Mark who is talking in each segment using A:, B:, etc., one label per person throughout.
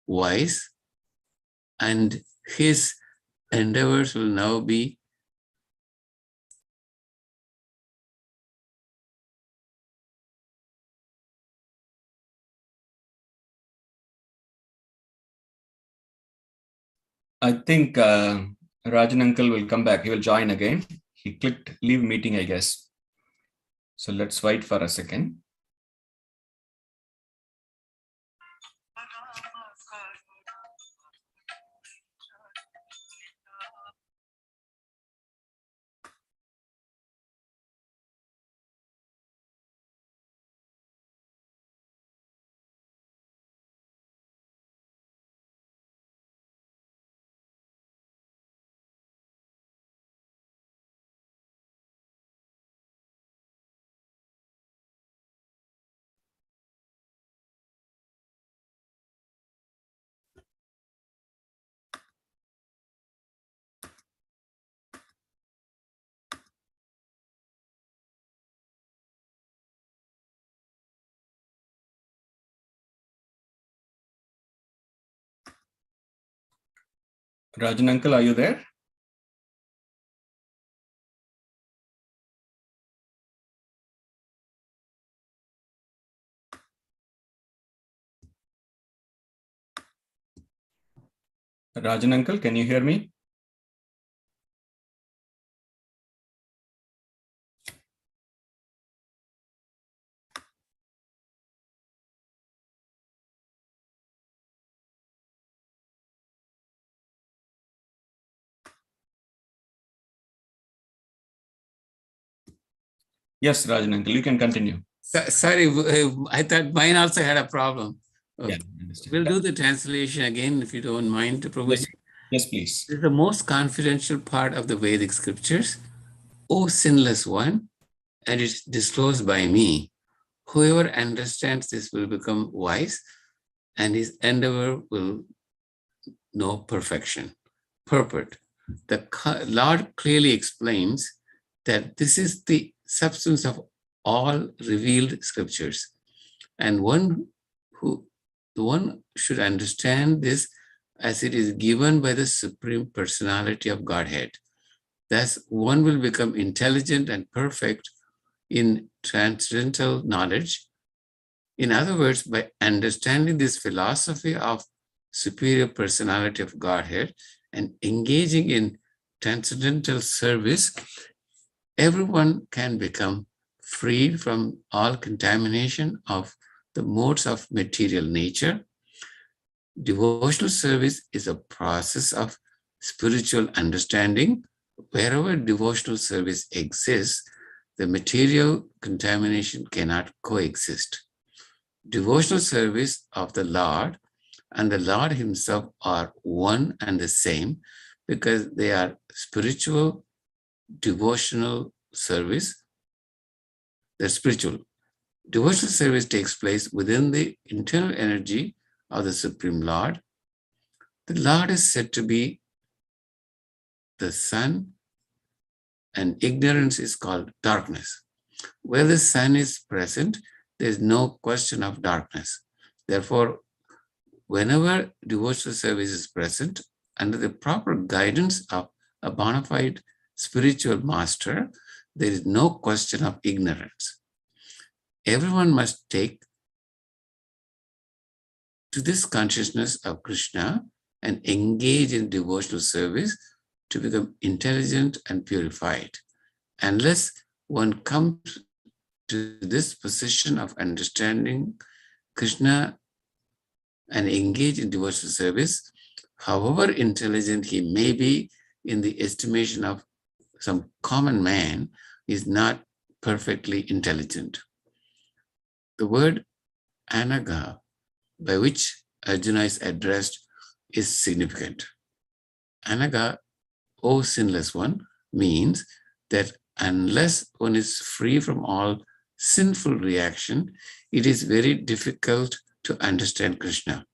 A: wise, and his endeavors will now be
B: I think Rajan uncle will come back. He will join again. He clicked leave meeting, I guess. So let's wait for a second. Rajan uncle, are you there? Rajan uncle, can you hear me? Yes, Rajan uncle, you can continue.
A: Sorry, I thought mine also had a problem.
B: Yeah,
A: we'll do the translation again if you don't mind, Prabhuji.
B: Yes, please.
A: This is the most confidential part of the Vedic scriptures. O sinless one, and it's disclosed by me. Whoever understands this will become wise, and his endeavor will know perfection, purport. The Lord clearly explains that this is the substance of all revealed scriptures, and one should understand this as it is given by the Supreme Personality of Godhead. Thus, one will become intelligent and perfect in transcendental knowledge. In other words, by understanding this philosophy of superior personality of Godhead and engaging in transcendental service, everyone can become freed from all contamination of the modes of material nature. Devotional service is a process of spiritual understanding. Wherever devotional service exists, the material contamination cannot coexist. Devotional service of the Lord and the Lord himself are one and the same because they are spiritual devotional service. The spiritual devotional service takes place within the internal energy of the Supreme Lord. The Lord is said to be the sun, and ignorance is called darkness. Where the sun is present, there is no question of darkness. Therefore, whenever devotional service is present, under the proper guidance of a bona fide spiritual master, there is no question of ignorance. Everyone must take to this consciousness of Krishna and engage in devotional service to become intelligent and purified. Unless one comes to this position of understanding Krishna and engage in devotional service, however intelligent he may be in the estimation of some common man, is not perfectly intelligent. The word anaga, by which Arjuna is addressed, is significant. Anaga, O sinless one, means that unless one is free from all sinful reaction, it is very difficult to understand Krishna.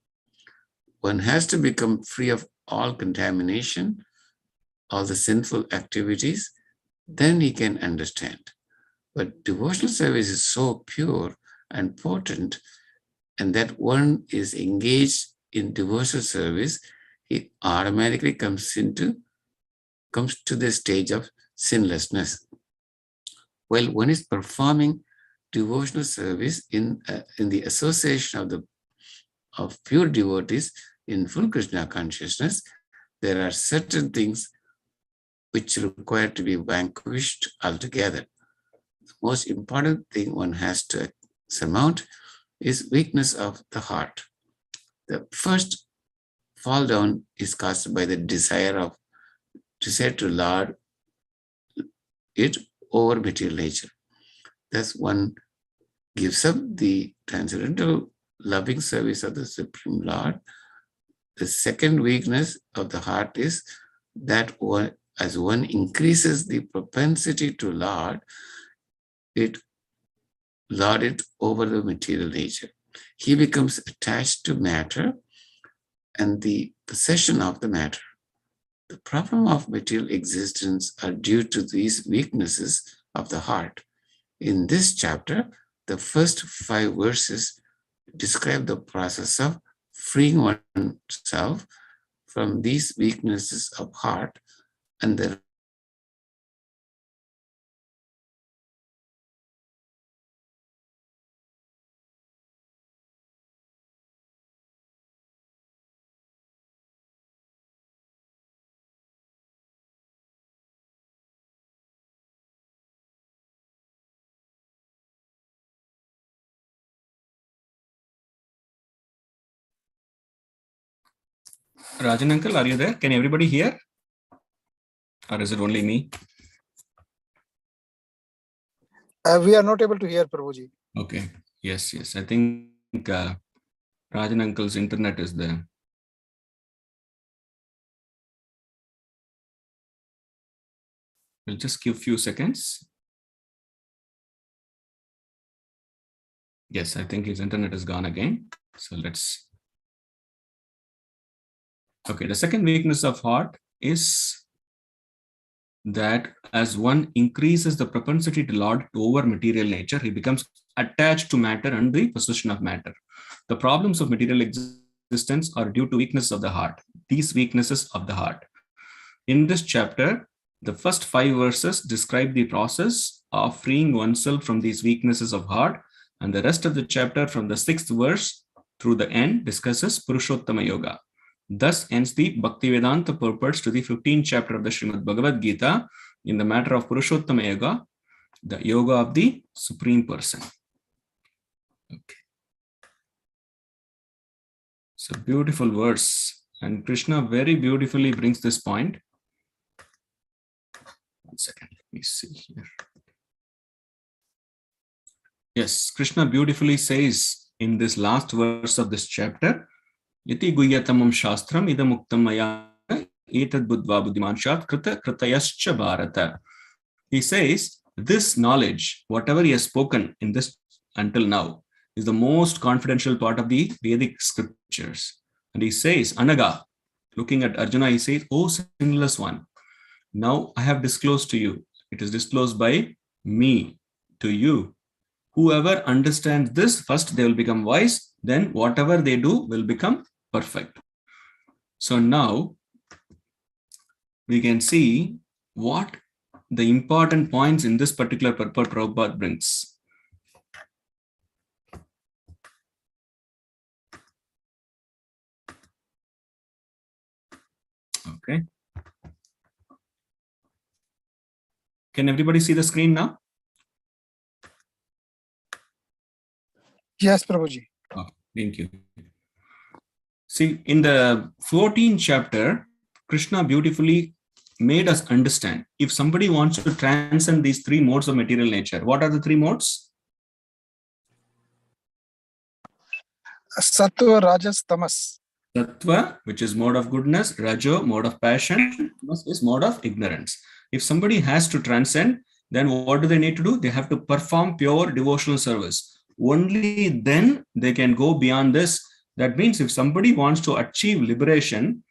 A: One has to become free of all contamination, all the sinful activities, then he can understand. But devotional service is so pure and potent, and that one is engaged in devotional service, he automatically comes to the stage of sinlessness. While one is performing devotional service in the association of pure devotees in full Krishna consciousness, there are certain things which require to be vanquished altogether. The most important thing one has to surmount is weakness of the heart. The first fall down is caused by the desire to lord it over material nature. Thus, one gives up the transcendental loving service of the Supreme Lord. The second weakness of the heart is that as one increases the propensity to lord it over the material nature, he becomes attached to matter and the possession of the matter. The problem of material existence are due to these weaknesses of the heart. In this chapter, the first 5 verses describe the process of freeing oneself from these weaknesses of heart and the
B: Rajan uncle, are you there? Can everybody hear? Or is it only me?
C: We are not able to hear, Prabhuji.
B: Okay. Yes. I think Rajan uncle's internet is there. We'll just give a few seconds. Yes, I think his internet is gone again. So let's. Okay, the second weakness of heart is that as one increases the propensity to lord over material nature, he becomes attached to matter and the possession of matter. The problems of material existence are due to weakness of the heart. These weaknesses of the heart. In this chapter, the first 5 verses describe the process of freeing oneself from these weaknesses of heart, and the rest of the chapter from the 6th verse through the end discusses Purushottama Yoga. Thus ends the Bhaktivedanta purports to the 15th chapter of the Srimad Bhagavad Gita in the matter of Purushottama Yoga, the yoga of the Supreme Person. Okay. It's a beautiful verse, and Krishna very beautifully brings this point. 1 second, let me see here. Yes, Krishna beautifully says in this last verse of this chapter, Yati guyatamam shastram idamuktam maya etad buddva buddhimanshat krita kritayascha bharata. He says, this knowledge, whatever he has spoken in this until now, is the most confidential part of the Vedic scriptures. And he says, Anaga, looking at Arjuna, he says, O sinless one, now I have disclosed to you. It is disclosed by me to you. Whoever understands this, first they will become wise, then whatever they do will become perfect. So now we can see what the important points in this particular purport Prabhupada brings. Okay. Can everybody see the screen now?
C: Yes, Prabhuji.
B: Oh, thank you. See, in the 14th chapter, Krishna beautifully made us understand if somebody wants to transcend these 3 modes of material nature, what are the 3 modes?
C: Sattva, Rajas, Tamas.
B: Sattva, which is mode of goodness, Rajo, mode of passion, Tamas is mode of ignorance. If somebody has to transcend, then what do they need to do? They have to perform pure devotional service. Only then they can go beyond this. That means if somebody wants to achieve liberation,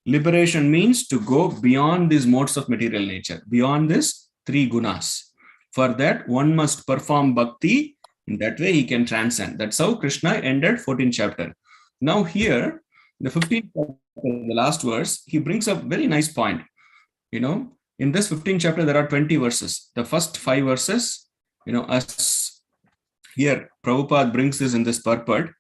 B: liberation means to go beyond these modes of material nature, beyond these 3 gunas. For that, one must perform bhakti. In that way, he can transcend. That's how Krishna ended 14th chapter. Now here, the 15th chapter, the last verse, he brings up very nice point. In this 15th chapter, there are 20 verses. The first 5 verses, as here Prabhupada brings this in this purport,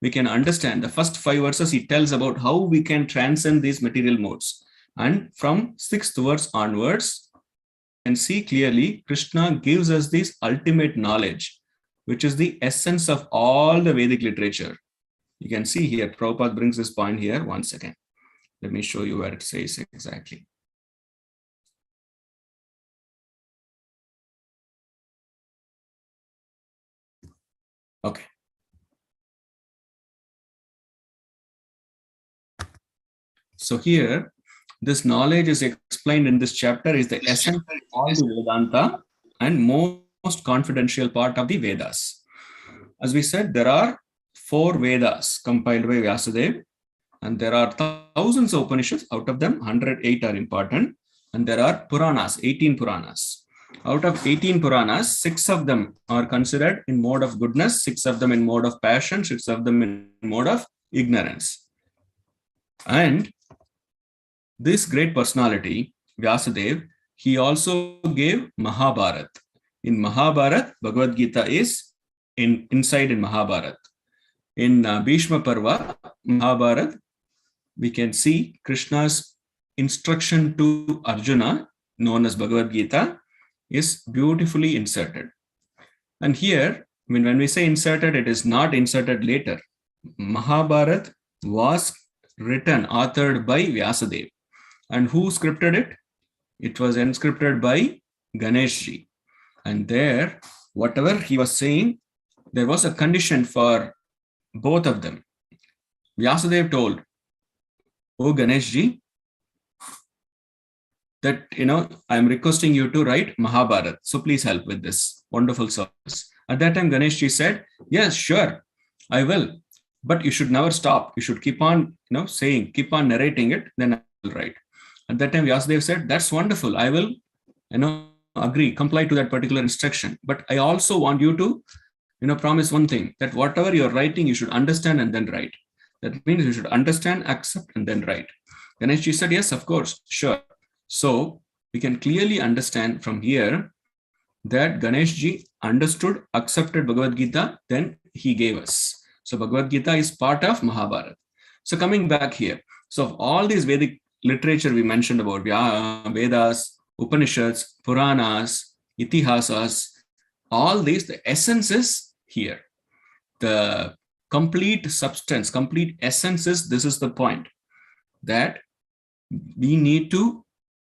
B: we can understand the first 5 verses, he tells about how we can transcend these material modes. And from 6th verse onwards, you can see clearly Krishna gives us this ultimate knowledge, which is the essence of all the Vedic literature. You can see here, Prabhupada brings this point here. One second. Let me show you where it says exactly. Okay. So here, this knowledge is explained in this chapter is the essence of all the Vedanta and most confidential part of the Vedas. As we said, there are 4 Vedas compiled by Vyasadeva, and there are thousands of Upanishads. Out of them, 108 are important, and there are Puranas, 18 Puranas. Out of 18 Puranas, 6 of them are considered in mode of goodness, 6 of them in mode of passion, 6 of them in mode of ignorance. And this great personality, Vyasadeva, he also gave Mahabharata. In Mahabharata, Bhagavad Gita is inside in Mahabharata. In Bhishma Parva, Mahabharata, we can see Krishna's instruction to Arjuna, known as Bhagavad Gita, is beautifully inserted. And here, when we say inserted, it is not inserted later. Mahabharata was written, authored by Vyasadeva. And who scripted it? It was inscripted by Ganeshji. And there, whatever he was saying, there was a condition for both of them. Vyasadeva told, "Oh Ganeshji, that, I am requesting you to write Mahabharata. So please help with this wonderful service." At that time, Ganeshji said, "Yes, sure, I will. But you should never stop. You should keep on, saying, keep on narrating it, then I will write." At that time, Vyasadeva said, "That's wonderful. I will, agree, comply to that particular instruction. But I also want you to, promise one thing, that whatever you're writing, you should understand and then write. That means you should understand, accept, and then write." Ganeshji said, "Yes, of course, sure." So we can clearly understand from here that Ganeshji understood, accepted Bhagavad Gita, then he gave us. So Bhagavad Gita is part of Mahabharata. So coming back here, so all these Vedic literature we mentioned about, Vedas, Upanishads, Puranas, Itihasas, all these, the essence is here. The complete substance, complete essence is, this is the point, that we need to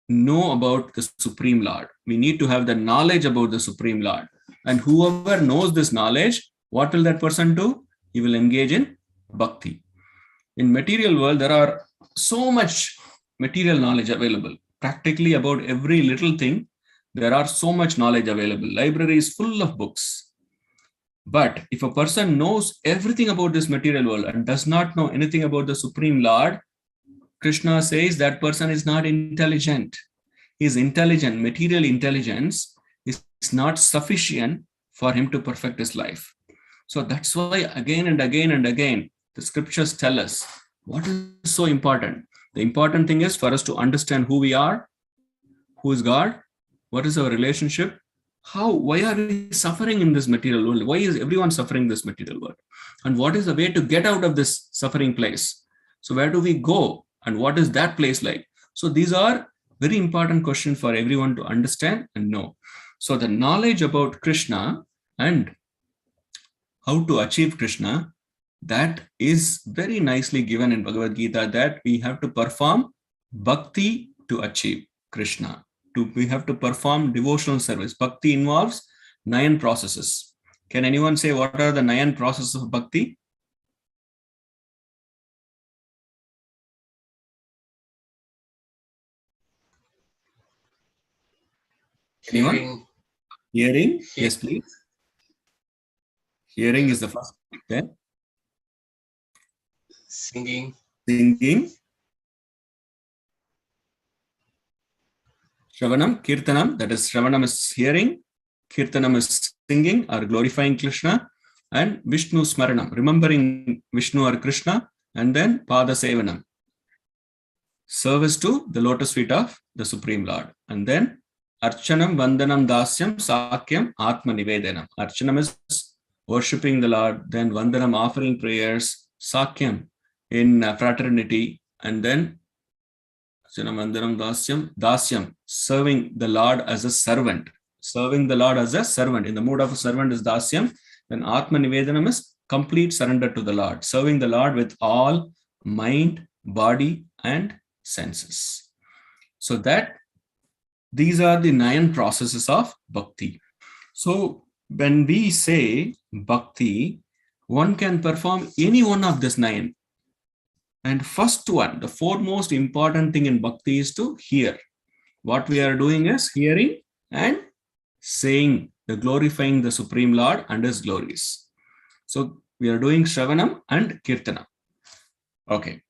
B: know about the Supreme Lord. We need to have the knowledge about the Supreme Lord. And whoever knows this knowledge, what will that person do? He will engage in bhakti. In material world, there are so much material knowledge available. Practically about every little thing, there are so much knowledge available. Library is full of books. But if a person knows everything about this material world and does not know anything about the Supreme Lord, Krishna says that person is not intelligent. He is intelligent. Material intelligence is not sufficient for him to perfect his life. So that's why again and again and again, the scriptures tell us what is so important. The important thing is for us to understand who we are, who is God, what is our relationship, why are we suffering in this material world? Why is everyone suffering in this material world? And what is the way to get out of this suffering place? So where do we go? And what is that place like? So these are very important questions for everyone to understand and know. So the knowledge about Krishna and how to achieve Krishna, that is very nicely given in Bhagavad Gita, that we have to perform bhakti to achieve Krishna. We have to perform devotional service. Bhakti involves 9 processes. Can anyone say what are the 9 processes of bhakti? Anyone? Hearing? Yes, please. Hearing is the first. Then
A: Singing.
B: Shravanam, Kirtanam, that is Shravanam is hearing, Kirtanam is singing or glorifying Krishna, and Vishnu Smaranam, remembering Vishnu or Krishna, And then Pada Sevanam, service to the lotus feet of the Supreme Lord. And then Archanam, Vandanam, Dasyam, Sakyam, Atma Nivedanam. Archanam is worshipping the Lord, then Vandanam, offering prayers, Sakyam in fraternity, and then Archanam, Vandanam, Dasyam, serving the Lord as a servant. Serving the Lord as a servant. In the mood of a servant is Dasyam. Then Atma Nivedanam is complete surrender to the Lord. Serving the Lord with all mind, body, and senses. So that these are the 9 processes of bhakti. So when we say bhakti, one can perform any one of these 9. And first one, the foremost important thing in bhakti is to hear. What we are doing is hearing and saying, the glorifying the Supreme Lord and His glories. So we are doing Shravanam and Kirtanam. Okay.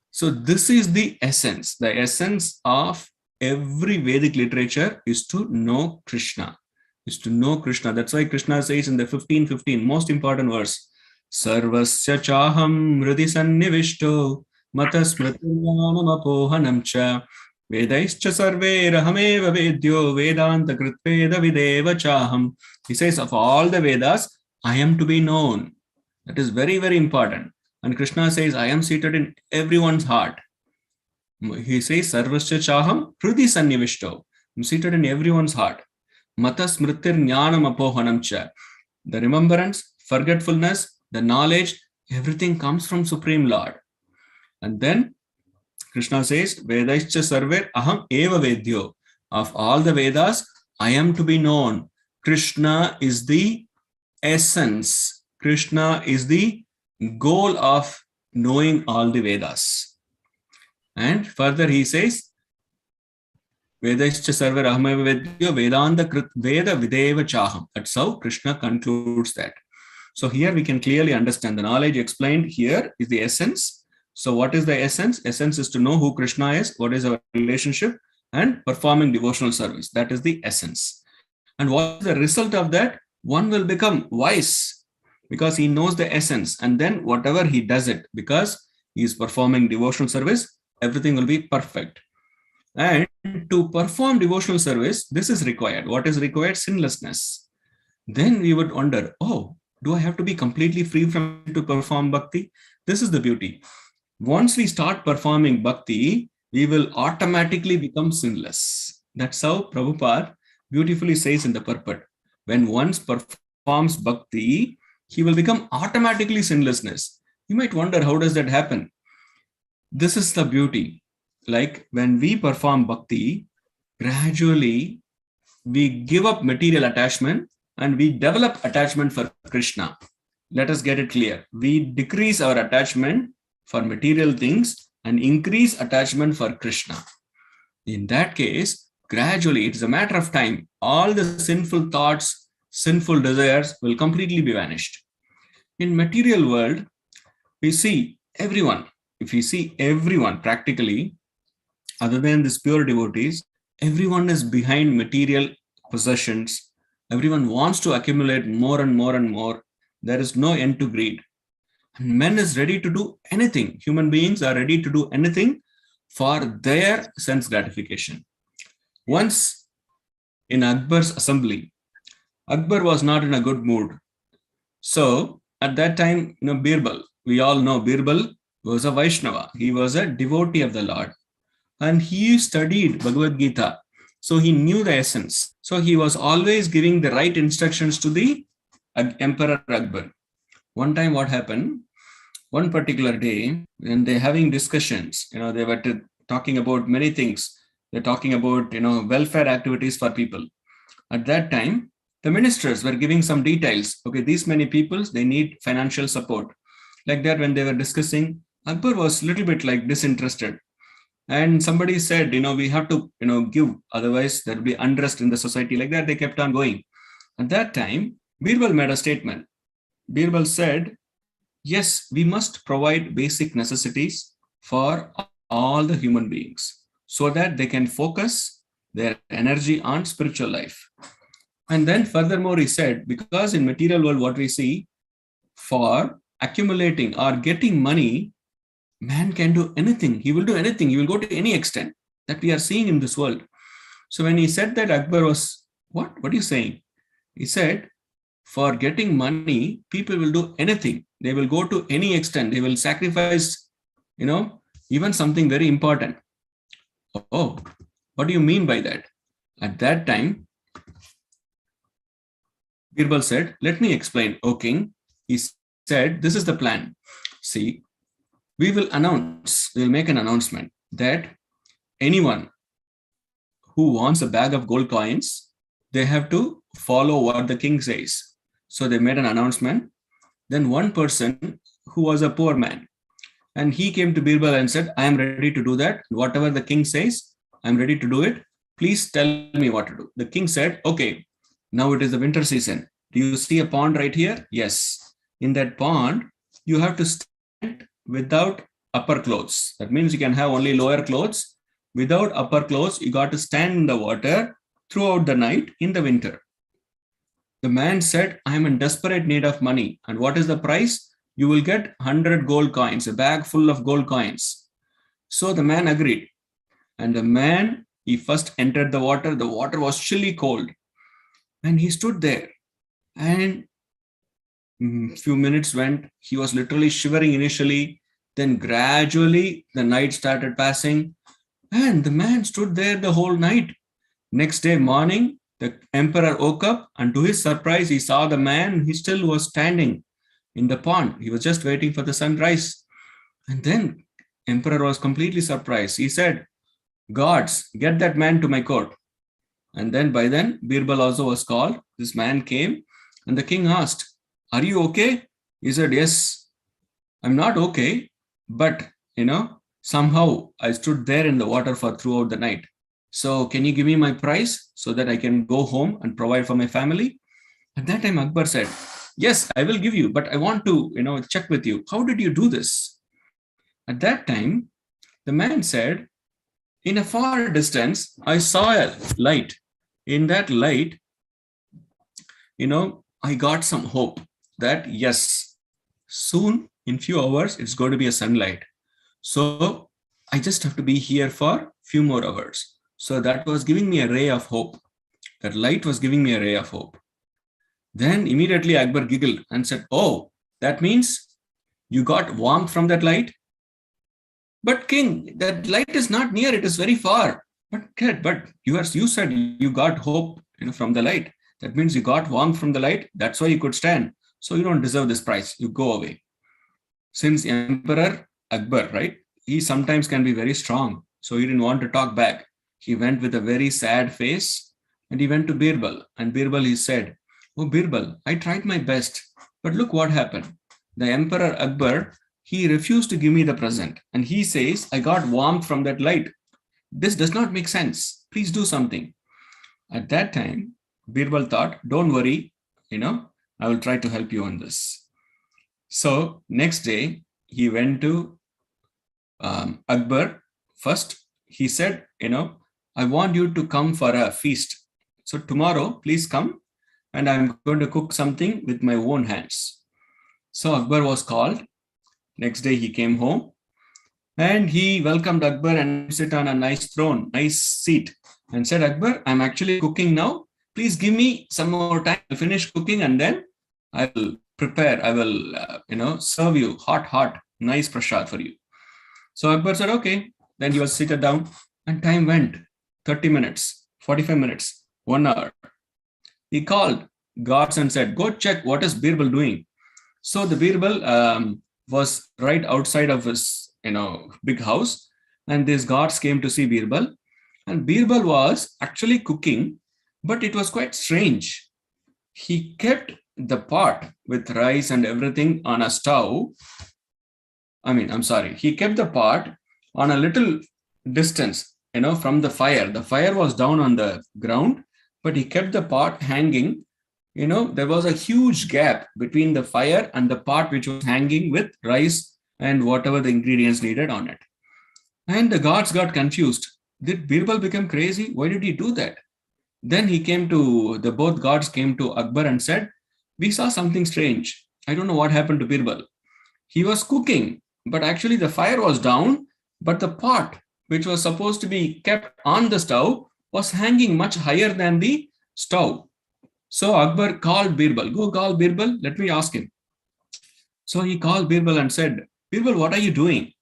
B: So this is the essence. The essence of every Vedic literature is to know Krishna. Is to know Krishna. That's why Krishna says in the 15:15, most important verse, Sarvasya chaham hridhi sannivishto matasmritinyanam apohanam cha vedaischa sarve rahameva vedyo vedanta kritveda videva chaham. He says, of all the Vedas, I am to be known. That is very, very important. And Krishna says, I am seated in everyone's heart. He says, Sarvasya chaham hridhi sannivishto. I'm seated in everyone's heart. Mata smritir jnanam apohanam cha. The remembrance, forgetfulness, the knowledge, everything comes from Supreme Lord. And then Krishna says, Vedaischa sarver aham eva vedyo. Of all the Vedas, I am to be known. Krishna is the essence. Krishna is the goal of knowing all the Vedas. And further he says, Vedaischa sarver aham eva vedyo vedanta krit veda videva chaham. That's how Krishna concludes that. So here we can clearly understand the knowledge explained here is the essence. So what is the essence? Essence is to know who Krishna is, what is our relationship, and performing devotional service. That is the essence. And what is the result of that? One will become wise because he knows the essence. And then whatever he does it, because he is performing devotional service, everything will be perfect. And to perform devotional service, this is required. What is required? Sinlessness. Then we would wonder, oh, do I have to be completely free from to perform bhakti? This is the beauty. Once we start performing bhakti, we will automatically become sinless. That's how Prabhupada beautifully says in the purport. When one performs bhakti, he will become automatically sinlessness. You might wonder, how does that happen? This is the beauty. Like when we perform bhakti, gradually we give up material attachment and we develop attachment for Krishna. Let us get it clear. We decrease our attachment for material things and increase attachment for Krishna. In that case, gradually, it is a matter of time. All the sinful thoughts, sinful desires will completely be vanished. In material world, we see everyone. If we see everyone practically, other than these pure devotees, everyone is behind material possessions. Everyone wants to accumulate more and more and more. There is no end to greed. And men is ready to do anything. Human beings are ready to do anything for their sense gratification. Once in Akbar's assembly, Akbar was not in a good mood. So at that time, Birbal, we all know Birbal was a Vaishnava. He was a devotee of the Lord. And he studied Bhagavad Gita. So he knew the essence. So he was always giving the right instructions to the Emperor Akbar. One time what happened, one particular day, when they're having discussions, they were talking about many things. They're talking about, welfare activities for people. At that time, the ministers were giving some details. Okay, these many people, they need financial support. Like that, when they were discussing, Akbar was a little bit like disinterested. And somebody said, we have to, give, otherwise there will be unrest in the society. Like that, they kept on going. At that time, Birbal made a statement. Birbal said, yes, we must provide basic necessities for all the human beings so that they can focus their energy on spiritual life. And then furthermore, he said, because in material world, what we see for accumulating or getting money, Man can do anything. He will do anything. He will go to any extent that we are seeing in this world. So when he said that, Akbar was, what? What are you saying? He said, for getting money, people will do anything. They will go to any extent. They will sacrifice, even something very important. Oh, what do you mean by that? At that time, Birbal said, let me explain, O king. He said, this is the plan. See, we will make an announcement that anyone who wants a bag of gold coins, they have to follow what the king says. So they made an announcement. Then one person who was a poor man, and he came to Birbal and said, I am ready to do that. Whatever the king says, I'm ready to do it. Please tell me what to do. The king said, okay, now it is the winter season. Do you see a pond right here? Yes. In that pond, you have to stand without upper clothes. That means you can have only lower clothes. Without upper clothes, you got to stand in the water throughout the night in the winter. The man said, I am in desperate need of money. And what is the price? You will get 100 gold coins, a bag full of gold coins. So the man agreed. And the man, he first entered the water. The water was chilly cold. And he stood there. And few minutes went. He was literally shivering initially. Then gradually the night started passing. And the man stood there the whole night. Next day morning, the emperor woke up, and to his surprise, he saw the man. He still was standing in the pond. He was just waiting for the sunrise. And then emperor was completely surprised. He said, gods, get that man to my court. And then by then, Birbal also was called. This man came, and the king asked, are you okay? He said, yes, I'm not okay, but somehow I stood there in the water for throughout the night. So can you give me my price so that I can go home and provide for my family? At that time, Akbar said, yes, I will give you, but I want to, check with you. How did you do this? At that time, the man said, in a far distance, I saw a light. In that light, I got some hope that yes, soon in few hours, it's going to be a sunlight. So I just have to be here for few more hours. So that was giving me a ray of hope. That light was giving me a ray of hope. Then immediately Akbar giggled and said, oh, that means you got warmth from that light? But king, that light is not near, it is very far. But you said you got hope from the light. That means you got warmth from the light. That's why you could stand. So you don't deserve this price. You go away. Since Emperor Akbar, right, he sometimes can be very strong. So he didn't want to talk back. He went with a very sad face and he went to Birbal. And Birbal, he said, oh, Birbal, I tried my best. But look what happened. The Emperor Akbar, he refused to give me the present. And he says, I got warmth from that light. This does not make sense. Please do something. At that time, Birbal thought, don't worry, I will try to help you on this. So next day, he went to Akbar. First, he said, I want you to come for a feast. So tomorrow, please come and I'm going to cook something with my own hands. So Akbar was called. Next day, he came home and he welcomed Akbar and sit on a nice throne, nice seat and said, Akbar, I'm actually cooking now. Please give me some more time to finish cooking and then I will prepare. I will, serve you hot, nice prasad for you. So Akbar said, okay. Then he was seated down and time went 30 minutes, 45 minutes, 1 hour. He called guards and said, go check what is Birbal doing. So the Birbal was right outside of his, big house. And these guards came to see Birbal. And Birbal was actually cooking, but it was quite strange. He kept the pot with rice and everything on a stove. He kept the pot on a little distance, from the fire. The fire was down on the ground, but he kept the pot hanging. There was a huge gap between the fire and the pot which was hanging with rice and whatever the ingredients needed on it. And the guards got confused. Did Birbal become crazy? Why did he do that? Then both guards came to Akbar and said, we saw something strange. I don't know what happened to Birbal. He was cooking, But actually the fire was down, but the pot, which was supposed to be kept on the stove, was hanging much higher than the stove. So Akbar called Birbal, go call Birbal, let me ask him. So he called Birbal and said, Birbal, what are you doing?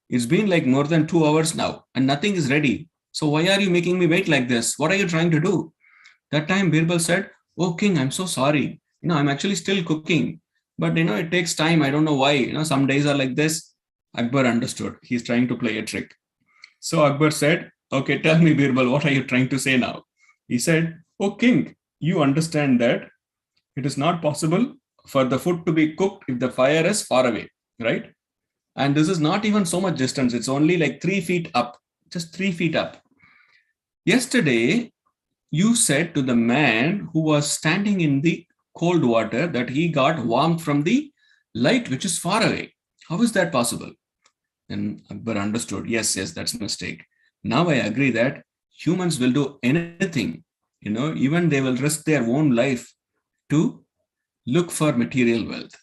B: It's been like more than 2 hours now and nothing is ready. So why are you making me wait like this? What are you trying to do? That time Birbal said, oh king, I'm so sorry. I'm actually still cooking. But it takes time. I don't know why. Some days are like this. Akbar understood. He's trying to play a trick. So Akbar said, okay, tell me, Birbal, what are you trying to say now? He said, oh king, you understand that it is not possible for the food to be cooked if the fire is far away, right? And this is not even so much distance. It's only like 3 feet up, just 3 feet up. Yesterday, you said to the man who was standing in the cold water that he got warmth from the light which is far away. How is that possible? Then Akbar understood, yes, that's a mistake. Now I agree that humans will do anything, even they will risk their own life to look for material wealth.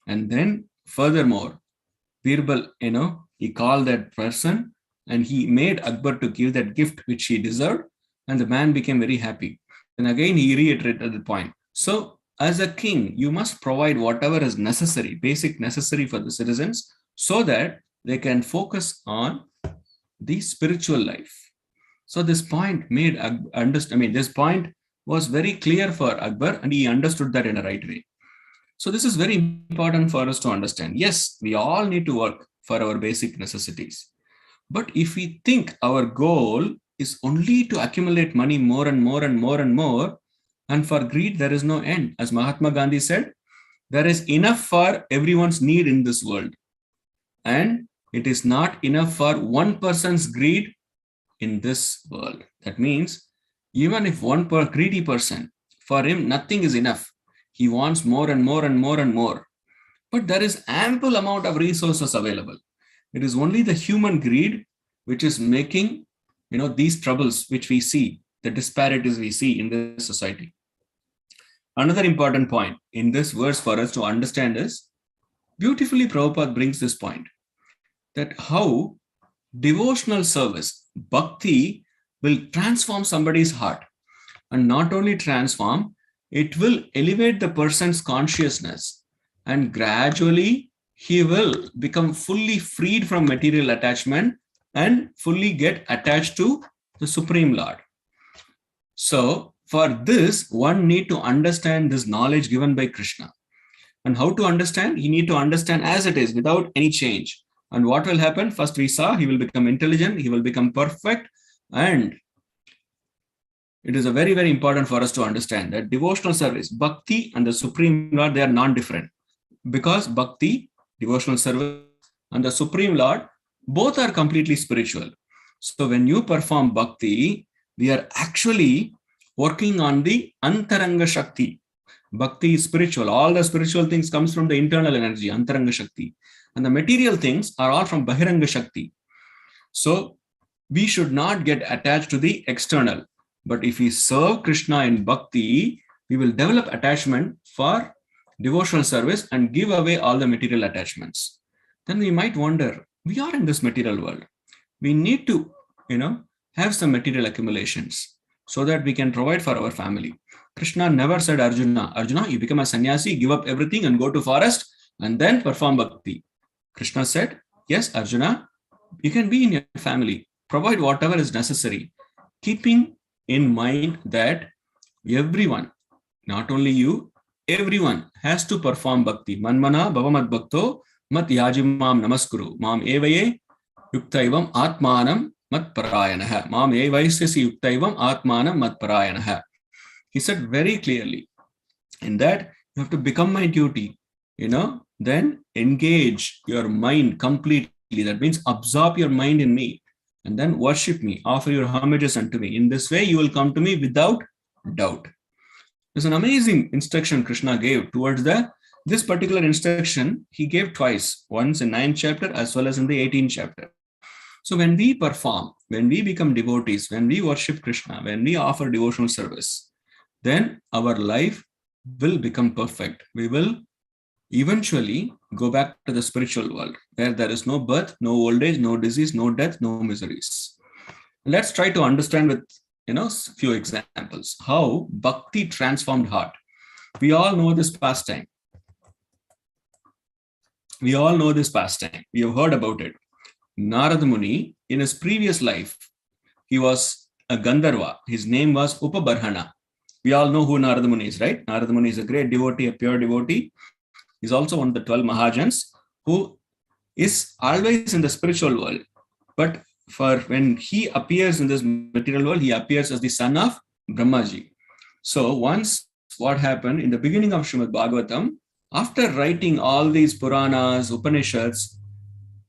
B: And then furthermore, Birbal, he called that person and he made Akbar to give that gift which he deserved, and the man became very happy. And again, he reiterated the point. So as a king, you must provide whatever is necessary, basic necessary for the citizens, so that they can focus on the spiritual life. So this point this point was very clear for Akbar, and he understood that in a right way. So this is very important for us to understand. Yes, we all need to work for our basic necessities. But if we think our goal is only to accumulate money more and more and more and more, and for greed, there is no end. As Mahatma Gandhi said, there is enough for everyone's need in this world. And it is not enough for one person's greed in this world. That means even if one greedy person, for him, nothing is enough. He wants more and more and more and more. But there is ample amount of resources available. It is only the human greed which is making, these troubles which we see, the disparities we see in this society. Another important point in this verse for us to understand is, beautifully Prabhupada brings this point, that how devotional service, bhakti, will transform somebody's heart. And not only transform, it will elevate the person's consciousness, and gradually he will become fully freed from material attachment and fully get attached to the Supreme Lord. So for this, one need to understand this knowledge given by Krishna. And how to understand? He need to understand as it is without any change. And what will happen? First we saw, he will become intelligent, he will become perfect, and it is a very, very important for us to understand that devotional service, bhakti and the Supreme Lord, they are non-different. Because bhakti, devotional service, and the Supreme Lord, both are completely spiritual. So when you perform bhakti, we are actually working on the antaranga shakti. Bhakti is spiritual. All the spiritual things comes from the internal energy, antaranga shakti. And the material things are all from bahiranga shakti. So we should not get attached to the external. But if we serve Krishna in bhakti, we will develop attachment for devotional service and give away all the material attachments. Then we might wonder, we are in this material world. We need to, have some material accumulations so that we can provide for our family. Krishna never said, Arjuna, you become a sannyasi, give up everything and go to forest and then perform bhakti. Krishna said, yes, Arjuna, you can be in your family, provide whatever is necessary, keeping in mind that everyone, not only you, everyone has to perform bhakti. Manmana bhavamad bhakto mat yajimam namaskuru mam evaye yuktaivam atmanam mat parayanaha mam evaisyasi yuktaivam atmanam mat parayanaha. He said very clearly, in that you have to become my duty, then engage your mind completely. That means absorb your mind in me and then worship me, offer your homages unto me. In this way, you will come to me without doubt. There's an amazing instruction Krishna gave towards this particular instruction. He gave twice, once in 9th chapter as well as in the 18th chapter. So when we perform, when we become devotees, when we worship Krishna, when we offer devotional service, then our life will become perfect. We will eventually go back to the spiritual world where there is no birth, no old age, no disease, no death, no miseries. Let's try to understand with few examples how bhakti transformed heart. We all know this pastime. We all know this pastime. We have heard about it. Narada Muni, in his previous life, he was a Gandharva. His name was Upabarhana. We all know who Narada Muni is, right? Narada Muni is a great devotee, a pure devotee. He's also one of the 12 Mahajans who is always in the spiritual world. But for when he appears in this material world, he appears as the son of Brahmaji. So once what happened in the beginning of Srimad Bhagavatam, after writing all these Puranas, Upanishads,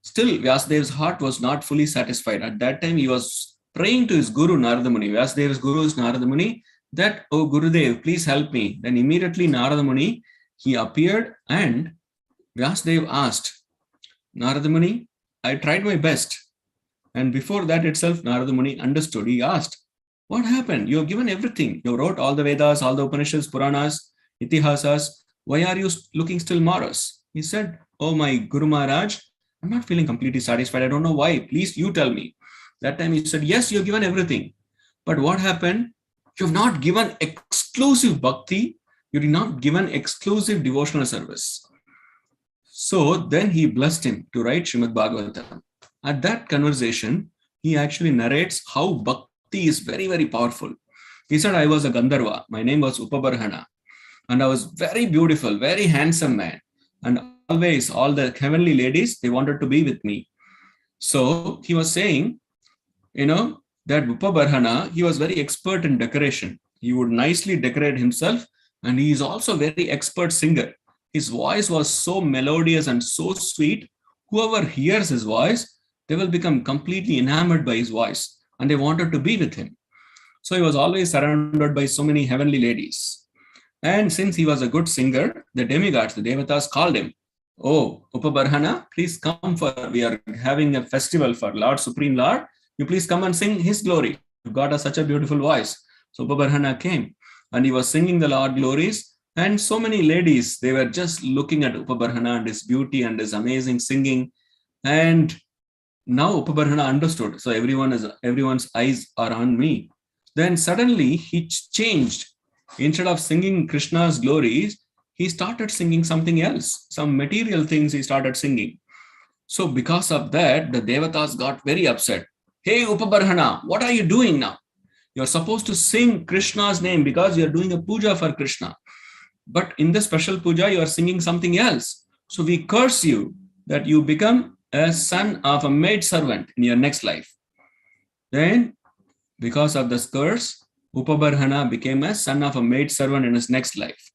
B: still Vyasadev's heart was not fully satisfied. At that time, he was praying to his guru, Narada Muni. Vyasadev's guru is Narada Muni, that, oh Gurudev, please help me. Then immediately Narada Muni, he appeared and Vyasadeva asked, Narada Muni, I tried my best. And before that itself, Narada Muni understood. He asked, what happened? You have given everything. You wrote all the Vedas, all the Upanishads, Puranas, Itihasas. Why are you looking still morose? He said, oh my Guru Maharaj, I'm not feeling completely satisfied. I don't know why. Please, you tell me. That time he said, yes, you have given everything. But what happened? You have not given exclusive bhakti. You did not given exclusive devotional service. So then he blessed him to write Srimad Bhagavatam. At that conversation, he actually narrates how bhakti is very, very powerful. He said, I was a Gandharva. My name was Upabarhana. And I was very beautiful, very handsome man. And always all the heavenly ladies, they wanted to be with me. So he was saying, that Upabarhana, he was very expert in decoration. He would nicely decorate himself. And he is also a very expert singer. His voice was so melodious and so sweet. Whoever hears his voice, they will become completely enamored by his voice. And they wanted to be with him. So he was always surrounded by so many heavenly ladies. And since he was a good singer, the demigods, the devatas called him. Oh, Upabarhana, please come we are having a festival for Lord, Supreme Lord. You please come and sing his glory. You've got such a beautiful voice. So Upabarhana came and he was singing the Lord glories. And so many ladies, they were just looking at Upabarhana and his beauty and his amazing singing. And now Upabarhana understood. So everyone's eyes are on me. Then suddenly he changed. Instead of singing Krishna's glories, he started singing something else. Some material things he started singing. So because of that, the devatas got very upset. Hey, Upabarhana, what are you doing now? You're supposed to sing Krishna's name because you're doing a puja for Krishna. But in the special puja, you are singing something else. So we curse you that you become a son of a maid servant in your next life. Then, because of this curse, Upabarhana became a son of a maid servant in his next life.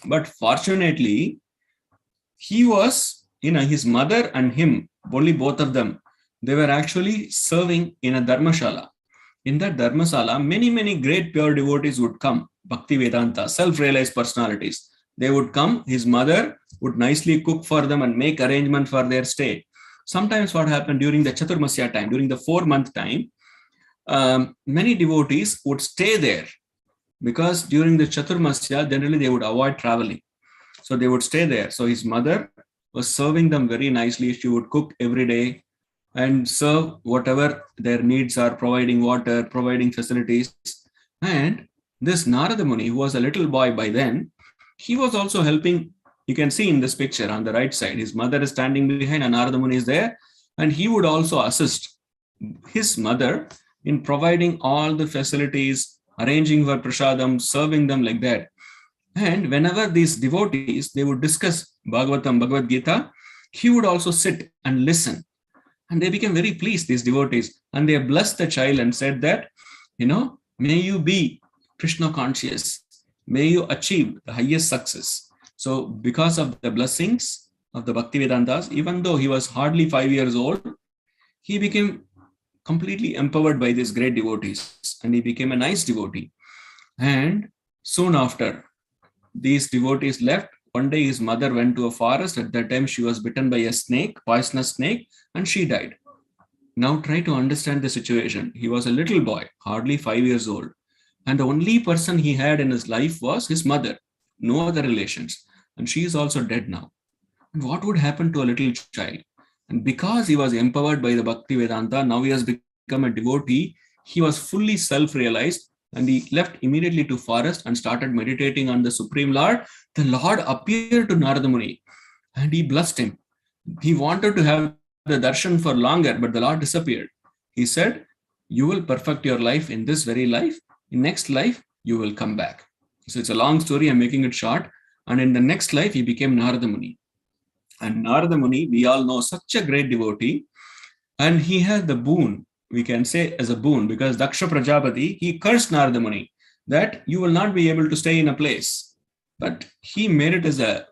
B: But fortunately, he was, his mother and him, only both of them, they were actually serving in a dharmashala. In that dharmasala, many, many great pure devotees would come, Bhakti Vedanta, self-realized personalities. They would come, his mother would nicely cook for them and make arrangement for their stay. Sometimes what happened during the Chaturmasya time, during the 4-month time, many devotees would stay there because during the Chaturmasya, generally they would avoid traveling. So they would stay there. So his mother was serving them very nicely. She would cook every day and serve whatever their needs are, providing water, providing facilities. And this Narada Muni, who was a little boy by then, he was also helping. You can see in this picture on the right side, his mother is standing behind and Narada Muni is there. And he would also assist his mother in providing all the facilities, arranging for prasadam, serving them like that. And whenever these devotees, they would discuss Bhagavad Gita, he would also sit and listen. And they became very pleased, these devotees. And they blessed the child and said that, may you be Krishna conscious. May you achieve the highest success. So because of the blessings of the Bhakti Vedantas, even though he was hardly 5 years old, he became completely empowered by these great devotees. And he became a nice devotee. And soon after, these devotees left. One day his mother went to a forest. At that time, she was bitten by a snake, poisonous snake, and she died. Now try to understand the situation. He was a little boy, hardly 5 years old. And the only person he had in his life was his mother, no other relations. and she is also dead now. And what would happen to a little child? And because he was empowered by the Bhakti Vedanta, now he has become a devotee. He was fully self-realized, and he left immediately to forest and started meditating on the Supreme Lord. The Lord appeared to Narada Muni and he blessed him. He wanted to have the darshan for longer, but the Lord disappeared. He said, you will perfect your life in this very life. In next life, you will come back. So it's a long story. I'm making it short. And in the next life, he became Narada Muni. And Narada Muni, we all know, such a great devotee. And he had the boon, we can say as a boon, because Daksha Prajapati, he cursed Narada Muni that you will not be able to stay in a place. But he made it as a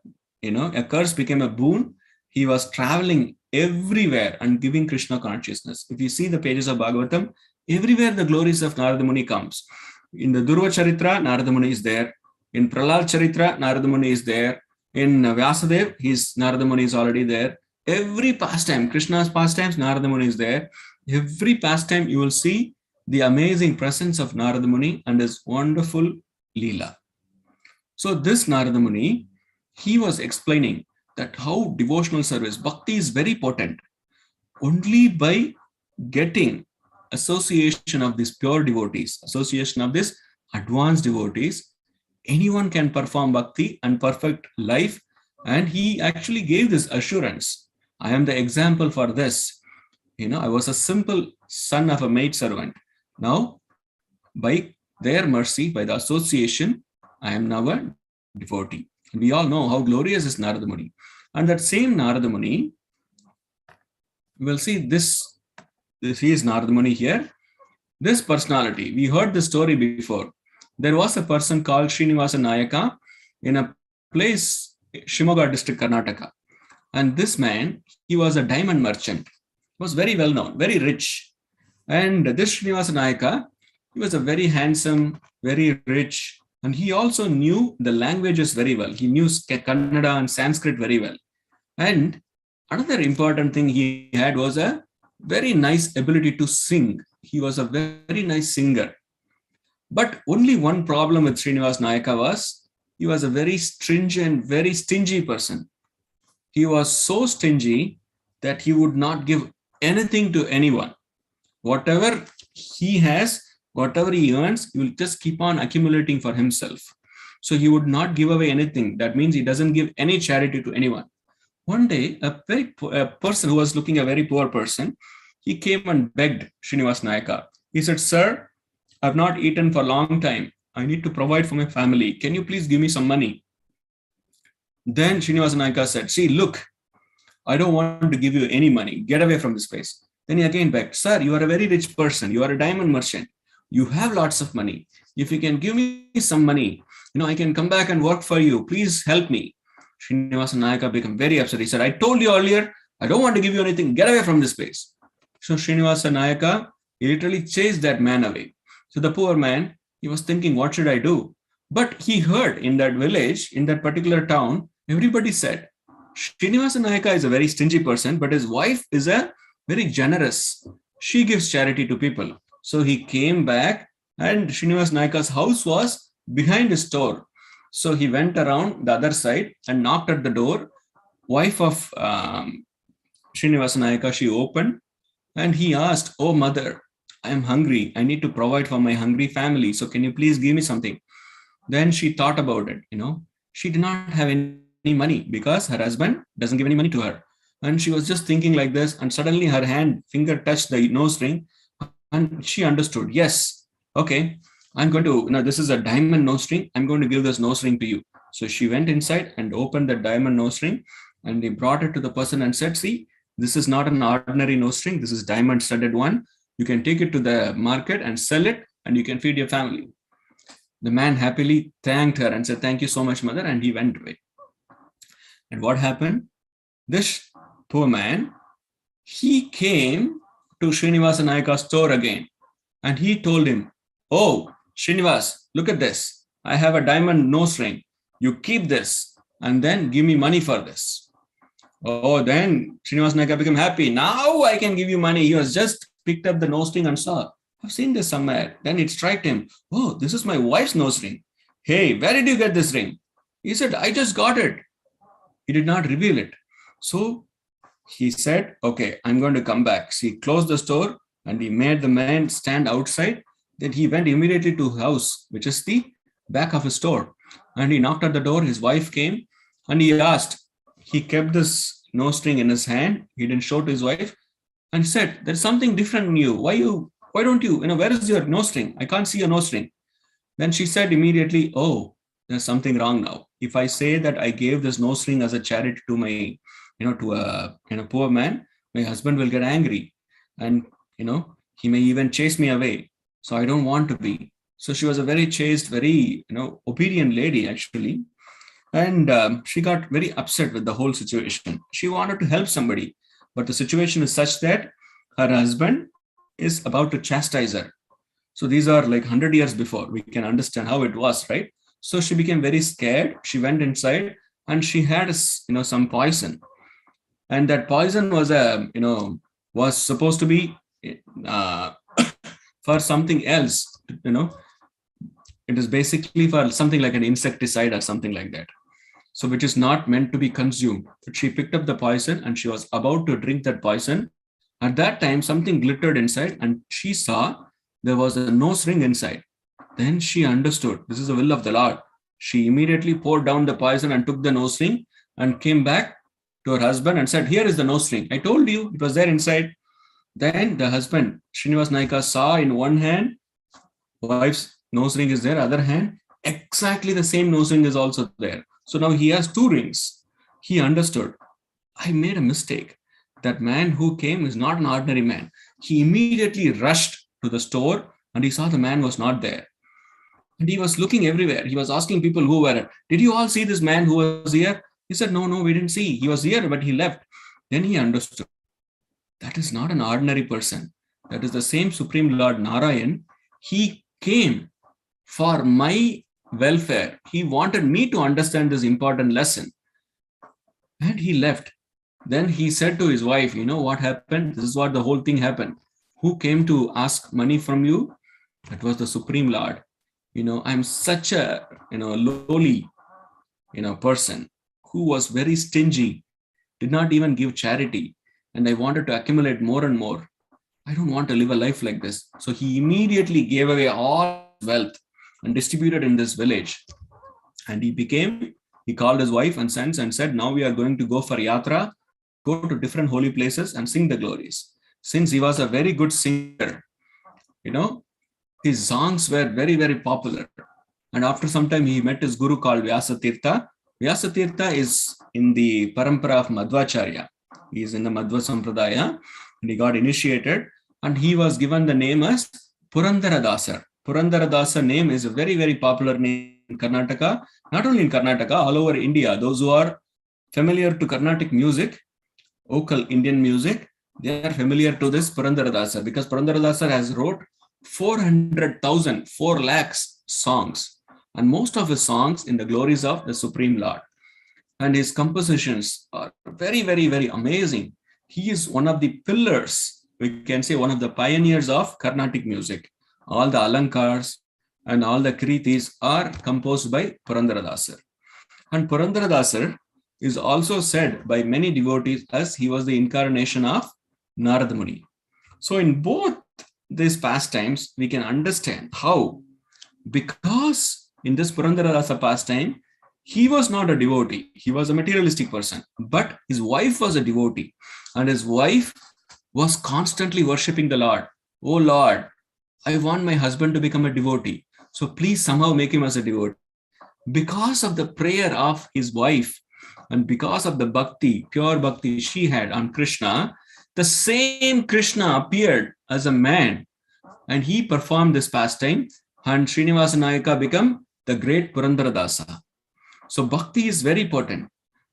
B: curse became a boon. He was traveling everywhere and giving Krishna consciousness. If you see the pages of Bhagavatam, everywhere the glories of Narada Muni comes. In the Durva Charitra, Narada Muni is there. In Prahlad Charitra, Narada Muni is there. In Vyasadev, Narada Muni is already there. Every pastime, Krishna's pastimes, Narada Muni is there. Every pastime you will see the amazing presence of Narada Muni and his wonderful Leela. So this Narada Muni, he was explaining that how devotional service, bhakti is very potent. Only by getting association of these pure devotees, association of these advanced devotees, anyone can perform bhakti and perfect life. And he actually gave this assurance. I am the example for this. I was a simple son of a maidservant. Now, by their mercy, by the association, I am now a devotee. And we all know how glorious is Narada Muni. And that same Narada Muni, we'll see this he is Narada Muni here. This personality, we heard the story before. There was a person called Srinivasa Nayaka in a place, Shimoga district, Karnataka. And this man, he was a diamond merchant. He was very well known, very rich. And this Srinivasa Nayaka, he was a very handsome, very rich, and he also knew the languages very well. He knew Kannada and Sanskrit very well. And another important thing he had was a very nice ability to sing. He was a very nice singer. But only one problem with Srinivasa Nayaka was he was a very stringent, very stingy person. He was so stingy that he would not give anything to anyone. Whatever he has, whatever he earns, he will just keep on accumulating for himself. So he would not give away anything. That means he doesn't give any charity to anyone. One day, a person who was looking a very poor person, he came and begged Srinivasa Nayaka. He said, sir, I've not eaten for a long time. I need to provide for my family. Can you please give me some money? Then Srinivasa Nayaka said, see, look, I don't want to give you any money. Get away from this place. Then he again begged, sir, you are a very rich person. You are a diamond merchant. You have lots of money. If you can give me some money, I can come back and work for you. Please help me. Srinivasa Nayaka became very upset. He said, I told you earlier, I don't want to give you anything. Get away from this place. So Srinivasa Nayaka, he literally chased that man away. So the poor man, he was thinking, what should I do? But he heard in that village, in that particular town, everybody said, Srinivasa Nayaka is a very stingy person, but his wife is a very generous. She gives charity to people. So he came back and Srinivasa Nayaka's house was behind his store. So he went around the other side and knocked at the door. Wife of Srinivasa Nayaka, she opened and he asked, oh mother, I am hungry. I need to provide for my hungry family. So can you please give me something? Then she thought about it. She did not have any money because her husband doesn't give any money to her. And she was just thinking like this. And suddenly her finger touched the nose ring and she understood. Yes. Okay. I'm going to, this is a diamond nose ring. I'm going to give this nose ring to you. So she went inside and opened the diamond nose ring and they brought it to the person and said, see, this is not an ordinary nose ring. This is diamond studded one. You can take it to the market and sell it and you can feed your family. The man happily thanked her and said, thank you so much, mother. And he went away. And what happened? This poor man, he came to Srinivasa Nayaka's store again. And he told him, oh, Srinivas, look at this. I have a diamond nose ring. You keep this and then give me money for this. Oh, then Srinivasa Nayaka became happy. Now I can give you money. He was just picked up the nose ring and saw, I've seen this somewhere. Then it struck him. Oh, this is my wife's nose ring. Hey, where did you get this ring? He said, I just got it. he did not reveal it. So he said, okay, I'm going to come back. So he closed the store and he made the man stand outside. Then he went immediately to his house, which is the back of his store. And he knocked at the door. His wife came and he asked. He kept this nose ring in his hand. He didn't show to his wife and said, there's something different in you. Why don't you, where is your nose ring? I can't see your nose ring. Then she said immediately, oh, there's something wrong now. If I say that I gave this nose ring as a charity to my, to a poor man, my husband will get angry. And, he may even chase me away. So I don't want to be. So she was a very chaste, very, obedient lady, actually. And she got very upset with the whole situation. She wanted to help somebody. But the situation is such that her husband is about to chastise her. So these are like 100 years before. We can understand how it was, right? So she became very scared. She went inside and she had, some poison. And that poison was, was supposed to be for something else, It is basically for something like an insecticide or something like that. So which is not meant to be consumed. But she picked up the poison and she was about to drink that poison. At that time, something glittered inside and she saw there was a nose ring inside. Then she understood this is the will of the Lord. She immediately poured down the poison and took the nose ring and came back to her husband and said, here is the nose ring. I told you it was there inside. Then the husband, Srinivas Naika, saw in one hand, wife's nose ring is there, other hand, exactly the same nose ring is also there. So now he has two rings. He understood, I made a mistake. That man who came is not an ordinary man. He immediately rushed to the store and he saw the man was not there. And he was looking everywhere. He was asking people who were, did you all see this man who was here? He said, no, we didn't see. He was here, but he left. Then he understood. That is not an ordinary person. That is the same Supreme Lord Narayan. He came for my welfare. He wanted me to understand this important lesson. And he left. Then he said to his wife, what happened? This is what the whole thing happened. Who came to ask money from you? That was the Supreme Lord. I'm such a, lowly, person who was very stingy, did not even give charity. And I wanted to accumulate more and more. I don't want to live a life like this. So he immediately gave away all his wealth and distributed in this village. And he called his wife and sons and said, now we are going to go for yatra, go to different holy places and sing the glories. Since he was a very good singer, his songs were very, very popular. And after some time, he met his guru called Vyasa Tirtha. Vyasa Tirtha is in the parampara of Madhvacharya. He is in the Madhva Sampradaya and he got initiated and he was given the name as Purandaradasa. Purandaradasa name is a very, very popular name in Karnataka. Not only in Karnataka, all over India. Those who are familiar to Carnatic music, vocal Indian music, they are familiar to this Purandaradasa because Purandaradasa has wrote 400,000, 4 lakhs songs. And most of his songs in the glories of the Supreme Lord. And his compositions are very, very, very amazing. He is one of the pillars, we can say one of the pioneers of Carnatic music. All the Alankars and all the Kritis are composed by Purandaradasar. And Purandaradasar is also said by many devotees as he was the incarnation of Narada Muni. So in both these pastimes, we can understand how, because in this Purandaradasa pastime, he was not a devotee. He was a materialistic person, but his wife was a devotee and his wife was constantly worshipping the Lord. Oh Lord, I want my husband to become a devotee. So please somehow make him as a devotee. Because of the prayer of his wife and because of the bhakti, pure bhakti she had on Krishna, the same Krishna appeared as a man and he performed this pastime and Srinivasa Nayaka became the great Purandaradasa. So bhakti is very potent.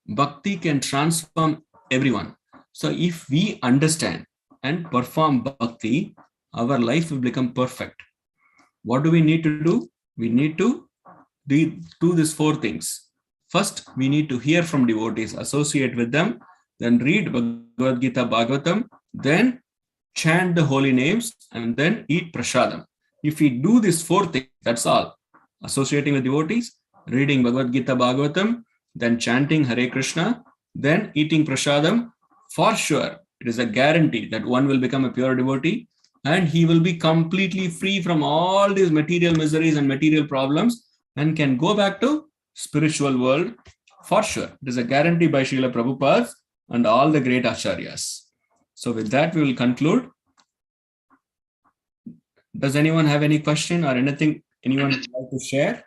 B: Bhakti can transform everyone. So if we understand and perform bhakti, our life will become perfect. What do we need to do? We need to do these 4 things. First, we need to hear from devotees, associate with them, then read Bhagavad Gita Bhagavatam, then chant the holy names, and then eat prasadam. If we do these 4 things, that's all. Associating with devotees, reading Bhagavad Gita Bhagavatam, then chanting Hare Krishna, then eating prasadam, for sure, it is a guarantee that one will become a pure devotee and he will be completely free from all these material miseries and material problems and can go back to spiritual world for sure. It is a guarantee by Srila Prabhupada and all the great acharyas. So with that, we will conclude. Does anyone have any question or anything anyone would like to share?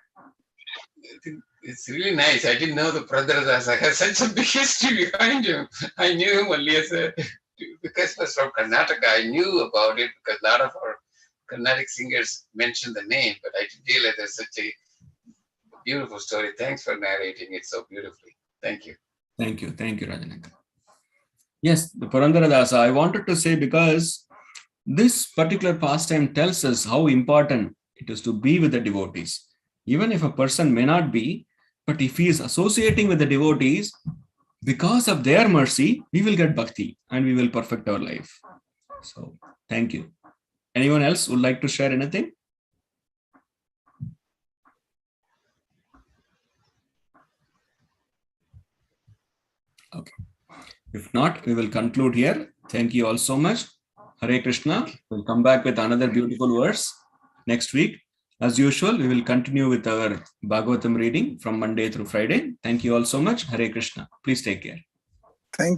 A: It's really nice. I didn't know the Prandaradasa has such a big history behind him. I knew him only as because he was from Karnataka. I knew about it because a lot of our Carnatic singers mentioned the name, but I didn't realize there's such a beautiful story. Thanks for narrating it so beautifully. Thank you.
B: Thank you. Thank you, Rajananda. Yes, the Purandaradasa, I wanted to say because this particular pastime tells us how important it is to be with the devotees. Even if a person may not be, but if he is associating with the devotees, because of their mercy, we will get bhakti and we will perfect our life. So, thank you. Anyone else would like to share anything? Okay. If not, we will conclude here. Thank you all so much. Hare Krishna. We'll come back with another beautiful verse next week. As usual, we will continue with our Bhagavatam reading from Monday through Friday. Thank you all so much. Hare Krishna. Please take care.
C: Thank